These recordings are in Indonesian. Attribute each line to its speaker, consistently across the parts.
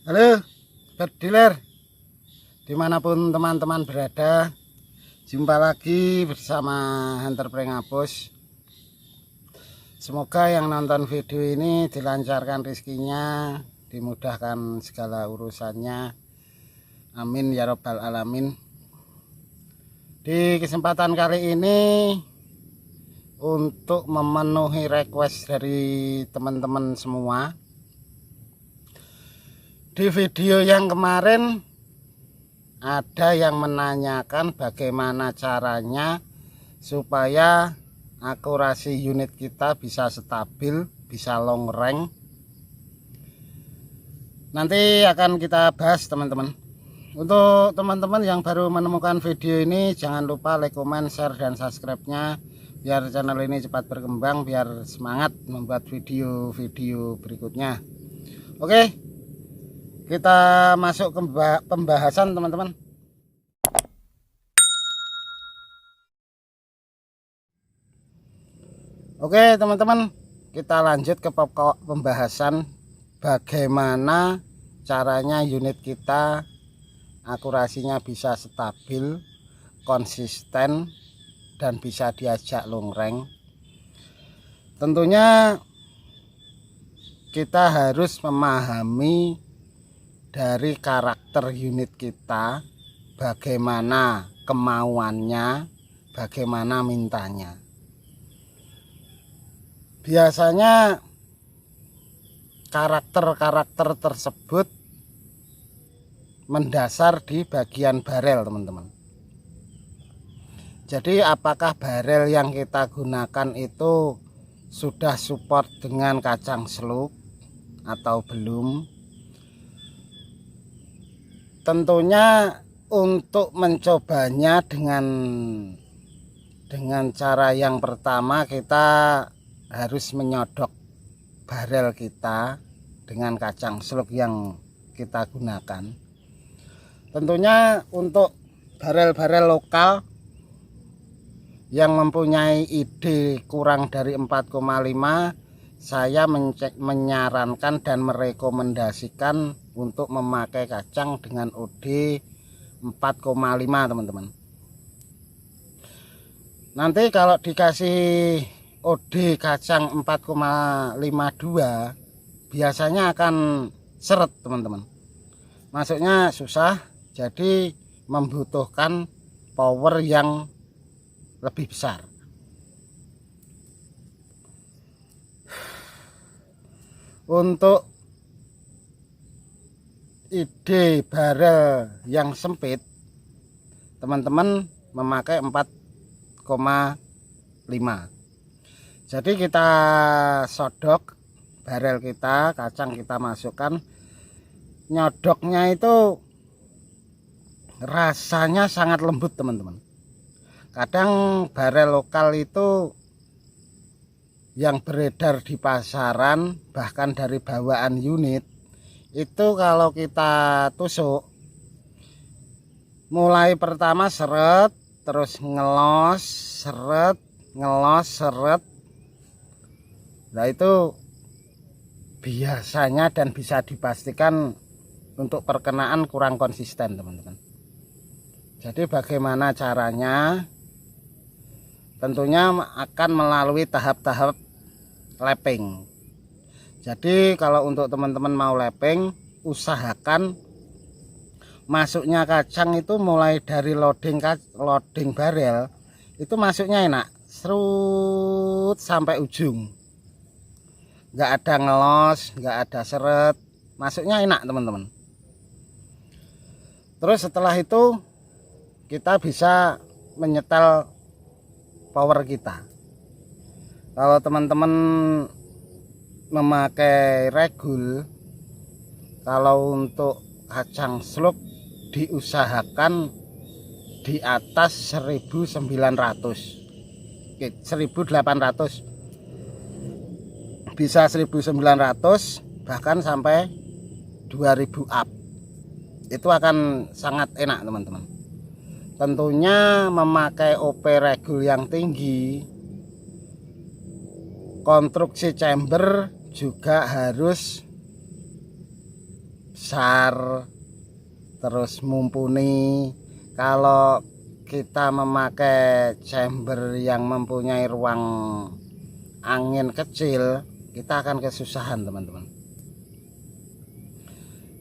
Speaker 1: Halo, bediler, dimanapun teman-teman berada, jumpa lagi bersama Hunter Prengabos. Semoga yang nonton video ini dilancarkan rezekinya, dimudahkan segala urusannya. Amin ya robbal alamin. Di kesempatan kali ini, untuk memenuhi request dari teman-teman semua, di video yang kemarin ada yang menanyakan bagaimana caranya supaya akurasi unit kita bisa stabil, bisa long range. Nanti akan kita bahas teman-teman. Untuk teman-teman yang baru menemukan video ini, jangan lupa like, comment, share, dan subscribe-nya biar channel ini cepat berkembang, biar semangat membuat video-video berikutnya. Oke, kita masuk ke pembahasan teman-teman. Oke teman-teman, kita lanjut ke pokok pembahasan bagaimana caranya unit kita akurasinya bisa stabil, konsisten, dan bisa diajak long range. Tentunya kita harus memahami dari karakter unit kita, bagaimana kemauannya, bagaimana mintanya. Biasanya karakter-karakter tersebut mendasar di bagian barel teman-teman. Jadi apakah barel yang kita gunakan itu sudah support dengan kacang seluk atau belum? Tentunya untuk mencobanya dengan cara yang pertama, kita harus menyodok barel kita dengan kacang seluk yang kita gunakan. Tentunya untuk barel-barel lokal yang mempunyai ID kurang dari 4,5, saya menyarankan dan merekomendasikan untuk memakai kacang dengan OD 4,5 teman-teman. Nanti kalau dikasih OD kacang 4,52 biasanya akan seret teman-teman, masuknya susah, jadi membutuhkan power yang lebih besar. Untuk ide barel yang sempit, teman-teman memakai 4,5. Jadi kita sodok barel kita, kacang kita masukkan, nyodoknya itu rasanya sangat lembut teman-teman. Kadang barel lokal itu yang beredar di pasaran, bahkan dari bawaan unit, itu kalau kita tusuk, mulai pertama seret, terus ngelos, seret, ngelos, seret. Nah itu biasanya dan bisa dipastikan untuk perkenaan kurang konsisten teman-teman. Jadi bagaimana caranya? Tentunya akan melalui tahap-tahap lapping. Jadi kalau untuk teman-teman mau lapping, usahakan masuknya kacang itu mulai dari loading barel itu masuknya enak, serut sampai ujung, nggak ada ngelos, nggak ada seret, masuknya enak teman-teman. Terus setelah itu kita bisa menyetel power kita. Kalau teman-teman memakai regul, kalau untuk kacang slug diusahakan di atas 1900, 1800, bisa 1900 bahkan sampai 2000 up. Itu akan sangat enak teman-teman. Tentunya memakai OP regul yang tinggi, konstruksi chamber juga harus besar terus mumpuni. Kalau kita memakai chamber yang mempunyai ruang angin kecil, kita akan kesusahan teman-teman.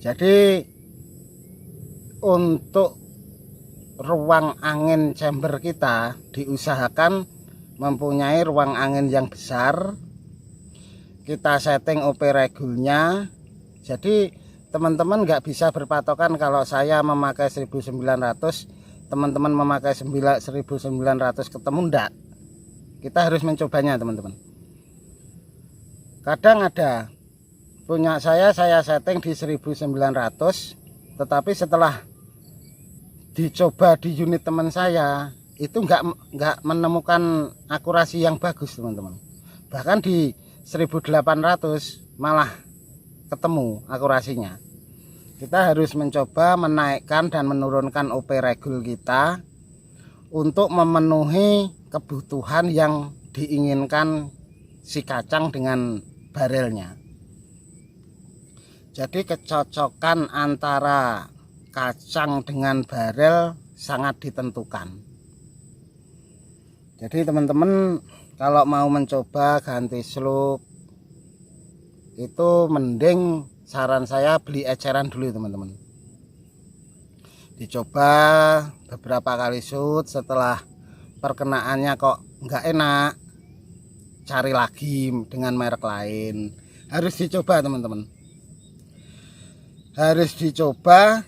Speaker 1: Jadi untuk ruang angin chamber kita diusahakan mempunyai ruang angin yang besar. Kita setting OP regulnya. Jadi teman-teman nggak bisa berpatokan kalau saya memakai 1900, teman-teman memakai 1900 ketemu, enggak. Kita harus mencobanya teman-teman. Kadang ada punya saya setting di 1900, tetapi setelah dicoba di unit teman saya itu nggak menemukan akurasi yang bagus teman-teman. Bahkan di 1800 malah ketemu akurasinya. Kita harus mencoba menaikkan dan menurunkan OP regul kita untuk memenuhi kebutuhan yang diinginkan si kacang dengan barelnya. Jadi kecocokan antara kacang dengan barel sangat ditentukan. Jadi teman-teman kalau mau mencoba ganti slope itu mending saran saya beli eceran dulu teman-teman. Dicoba beberapa kali shoot, setelah perkenaannya kok nggak enak, cari lagi dengan merek lain. Harus dicoba teman-teman, harus dicoba,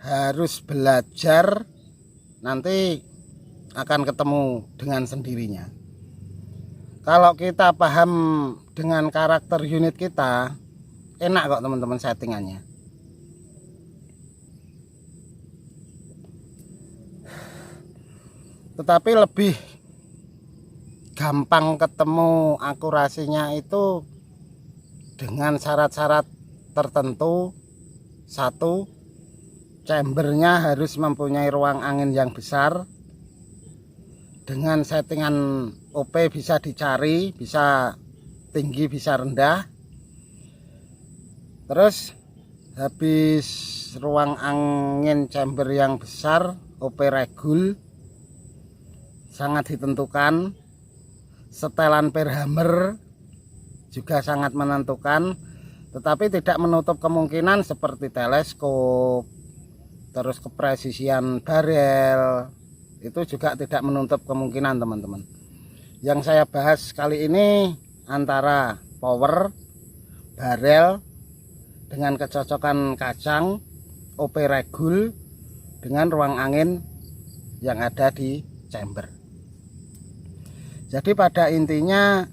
Speaker 1: harus belajar, nanti akan ketemu dengan sendirinya. Kalau kita paham dengan karakter unit kita, enak kok teman-teman settingannya. Tetapi lebih gampang ketemu akurasinya itu dengan syarat-syarat tertentu. Satu, chambernya harus mempunyai ruang angin yang besar. Dengan settingan OP bisa dicari, bisa tinggi bisa rendah. Terus habis ruang angin chamber yang besar, OP regul sangat ditentukan. Setelan per hammer juga sangat menentukan, tetapi tidak menutup kemungkinan seperti teleskop, terus kepresisian barel, itu juga tidak menutup kemungkinan teman-teman. Yang saya bahas kali ini antara power, barel, dengan kecocokan kacang, OP regul, dengan ruang angin yang ada di chamber. Jadi pada intinya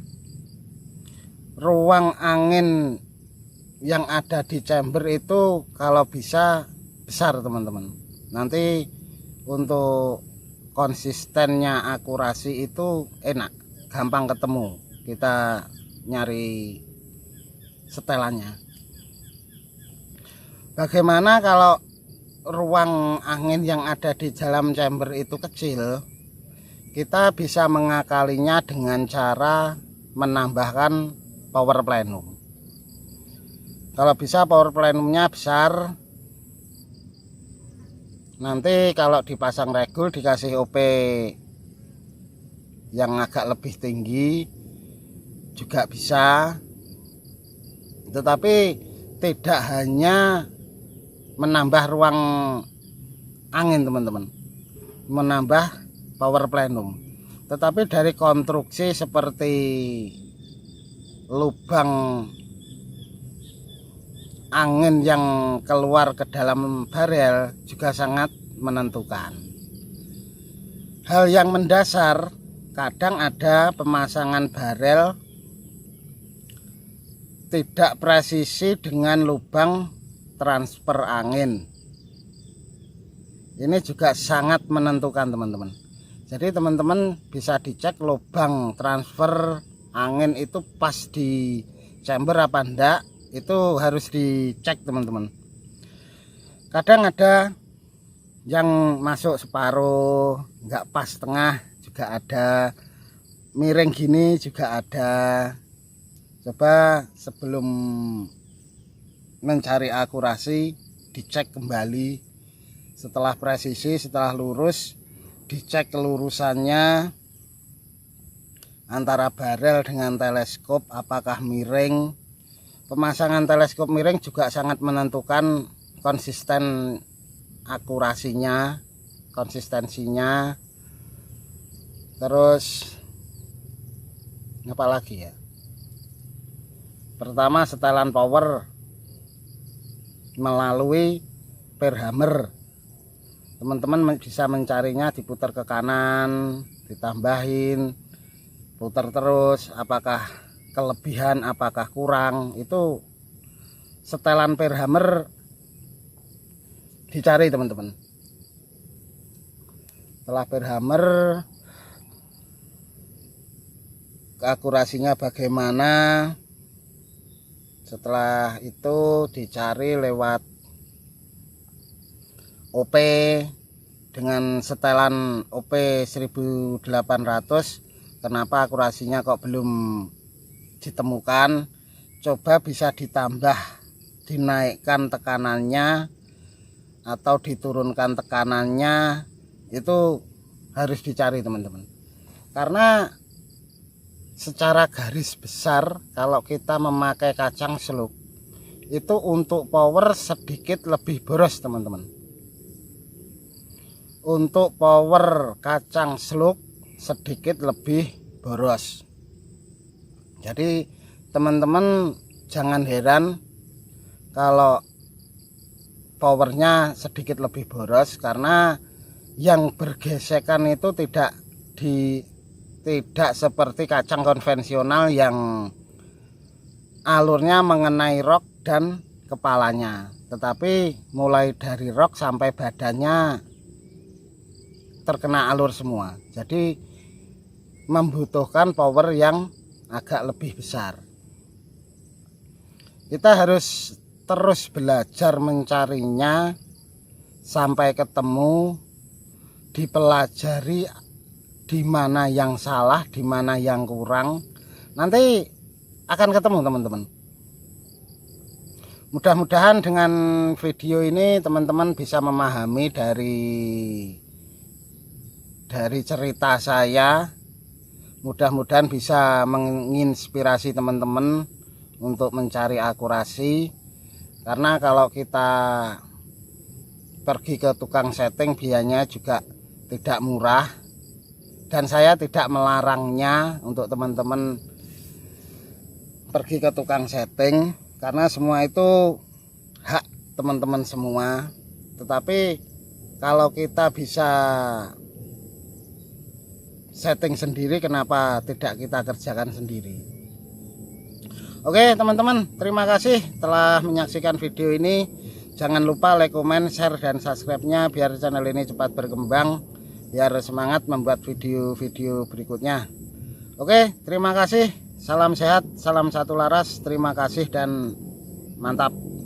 Speaker 1: ruang angin yang ada di chamber itu kalau bisa besar teman-teman. Nanti untuk konsistennya akurasi itu enak, gampang ketemu, kita nyari setelannya. Bagaimana kalau ruang angin yang ada di dalam chamber itu kecil? Kita bisa mengakalinya dengan cara menambahkan power plenum. Kalau bisa power plenumnya besar, nanti kalau dipasang regul dikasih OP yang agak lebih tinggi juga bisa. Tetapi tidak hanya menambah ruang angin teman-teman, menambah power plenum, tetapi dari konstruksi seperti lubang angin yang keluar ke dalam barel juga sangat menentukan. Hal yang mendasar, kadang ada pemasangan barel tidak presisi dengan lubang transfer angin. Ini juga sangat menentukan teman-teman. Jadi teman-teman bisa dicek lubang transfer angin itu pas di chamber apa enggak, itu harus dicek teman-teman. Kadang ada yang masuk separuh, enggak pas tengah juga ada, miring gini juga ada. Coba sebelum mencari akurasi, dicek kembali setelah presisi, setelah lurus, dicek kelurusannya antara barel dengan teleskop apakah miring. Pemasangan teleskop miring juga sangat menentukan konsisten akurasinya, konsistensinya. Terus apa lagi ya? Pertama, setelan power melalui perhammer. Teman-teman bisa mencarinya, diputar ke kanan, ditambahin, putar terus, apakah kelebihan apakah kurang. Itu setelan perhammer dicari teman-teman. Setelah perhammer, akurasinya bagaimana, setelah itu dicari lewat OP dengan setelan OP 1800. Kenapa akurasinya kok belum ditemukan? Coba bisa ditambah, dinaikkan tekanannya atau diturunkan tekanannya, itu harus dicari teman-teman. Karena secara garis besar kalau kita memakai kacang slug itu untuk power sedikit lebih boros teman-teman. Untuk power kacang slug sedikit lebih boros. Jadi teman-teman jangan heran kalau powernya sedikit lebih boros, karena yang bergesekan itu tidak seperti kacang konvensional yang alurnya mengenai rok dan kepalanya, tetapi mulai dari rok sampai badannya terkena alur semua. Jadi membutuhkan power yang agak lebih besar. Kita harus terus belajar mencarinya sampai ketemu, dipelajari di mana yang salah, di mana yang kurang. Nanti akan ketemu teman-teman. Mudah-mudahan dengan video ini teman-teman bisa memahami dari cerita saya. Mudah-mudahan bisa menginspirasi teman-teman untuk mencari akurasi. Karena kalau kita pergi ke tukang setting biayanya juga tidak murah. Dan saya tidak melarangnya untuk teman-teman pergi ke tukang setting, karena semua itu hak teman-teman semua. Tetapi kalau kita bisa setting sendiri, kenapa tidak kita kerjakan sendiri? Oke teman-teman, terima kasih telah menyaksikan video ini. Jangan lupa like, comment, share, dan subscribe-nya biar channel ini cepat berkembang, biar semangat membuat video-video berikutnya. Oke, terima kasih. Salam sehat, salam satu laras. Terima kasih dan mantap.